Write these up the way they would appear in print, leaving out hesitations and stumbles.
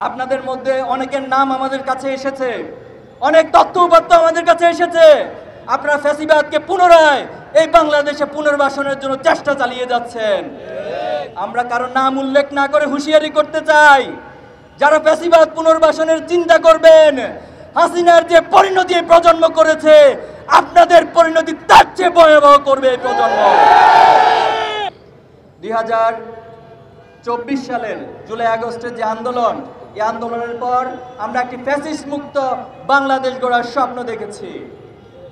আপনাদের মধ্যে অনেকের নাম আমাদের কাছে এসেছে, অনেক তথ্য উপাত্ত আমাদের কাছে এসেছে। আপনারা ফ্যাসিবাদকে পুনরায় এই বাংলাদেশে পুনর্বাসনের জন্য চেষ্টা চালিয়ে যাচ্ছেন। আমরা কারো নাম উল্লেখ না করে হুঁশিয়ারি করতে চাই, যারা ফ্যাসিবাদ পুনর্বাসনের চিন্তা করবেন, হাসিনার যে পরিণতি প্রজন্ম করেছে, আপনাদের পরিণতি তার চেয়ে ভয়াবহ করবে এই প্রজন্ম। 2024 সালের জুলাই আগস্টের যে আন্দোলন, এই আন্দোলনের পর আমরা একটি ফ্যাসিস্ট মুক্ত বাংলাদেশ গড়ার স্বপ্ন দেখেছি।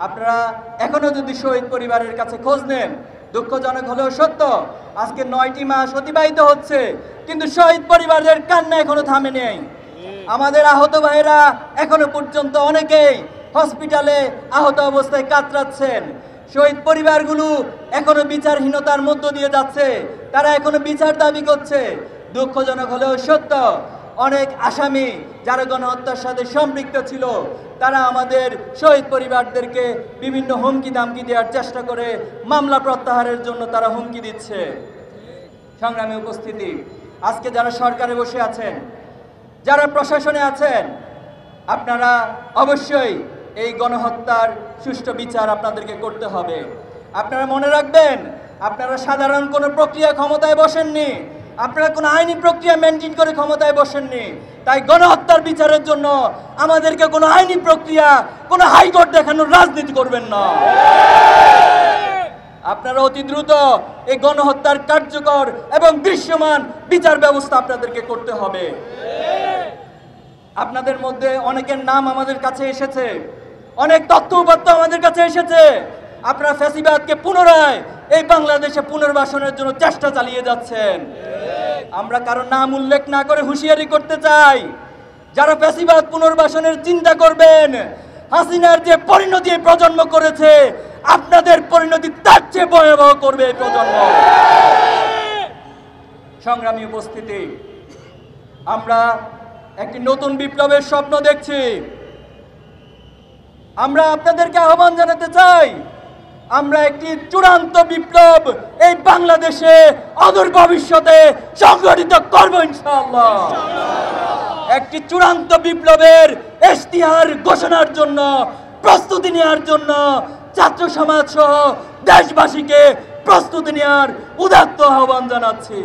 আপনারা এখনো যদি শহীদ পরিবারের কাছে খোঁজ নেন, দুঃখজনক হলেও সত্য, আজকে 9টি মাস অতিবাহিত হচ্ছে, কিন্তু শহীদ পরিবারের কান্না এখনো থামে নেই। আমাদের আহত ভাইরা এখনো পর্যন্ত অনেকেই হসপিটালে আহত অবস্থায় কাতরাচ্ছেন। শহীদ পরিবারগুলো এখনো বিচারহীনতার মধ্য দিয়ে যাচ্ছে, তারা এখনো বিচার দাবি করছে। দুঃখজনক হলেও সত্য, অনেক আসামি যারা গণহত্যার সাথে সম্পৃক্ত ছিল, তারা আমাদের শহীদ পরিবারদেরকে বিভিন্ন হুমকি দামকি দেওয়ার চেষ্টা করে মামলা প্রত্যাহারের জন্য তারা হুমকি দিচ্ছে। সংগ্রামী উপস্থিতি, আজকে যারা সরকারে বসে আছেন, যারা প্রশাসনে আছেন, আপনারা অবশ্যই এই গণহত্যার সুষ্ঠু বিচার আপনাদেরকে করতে হবে। আপনারা মনে রাখবেন, আপনারা সাধারণ কোনো প্রক্রিয়া ক্ষমতায় বসেননি, আপনারা কোনো আইনি প্রক্রিয়া মেনটেন করে ক্ষমতায় বসেননি। তাই গণহত্যার বিচারের জন্য আমাদেরকে কোনো আইনি প্রক্রিয়া, কোনো হাইকোর্ট দেখানোর রাজনীতি করবেন না। আপনারা অতি দ্রুত এই গণহত্যার কার্যকর এবং দৃশ্যমান বিচার ব্যবস্থা আপনাদেরকে করতে হবে। আপনাদের মধ্যে অনেকের নাম আমাদের কাছে এসেছে, অনেক তথ্য উপাত্ত আমাদের কাছে এসেছে। আপনারা ফ্যাসিবাদকে পুনরায় এই বাংলাদেশে পুনর্বাসনের জন্য চেষ্টা চালিয়ে যাচ্ছেন। আমরা কারো নাম উল্লেখ না করে হুঁশিয়ারি করতে চাই, যারা ফ্যাসিবাদ পুনর্বাসনের চিন্তা করবেন, হাসিনার যে পরিণতি প্রজন্ম করেছে, আপনাদের পরিণতি তার চেয়ে ভয়াবহ করবে এই প্রজন্ম। সংগ্রামী উপস্থিতি, আমরা একটি নতুন বিপ্লবের স্বপ্ন দেখছি। আমরা আপনাদেরকে আহ্বান জানাতে চাই, আমরা একটি চূড়ান্ত বিপ্লব এই বাংলাদেশে অদূর ভবিষ্যতে সংগঠিত করব ইনশাআল্লাহ। একটি চূড়ান্ত বিপ্লবের ইশতিহার ঘোষণার জন্য প্রস্তুতি নেওয়ার জন্য ছাত্র সমাজ সহ দেশবাসীকে প্রস্তুতি নেওয়ার উদাত্ত আহ্বান জানাচ্ছি।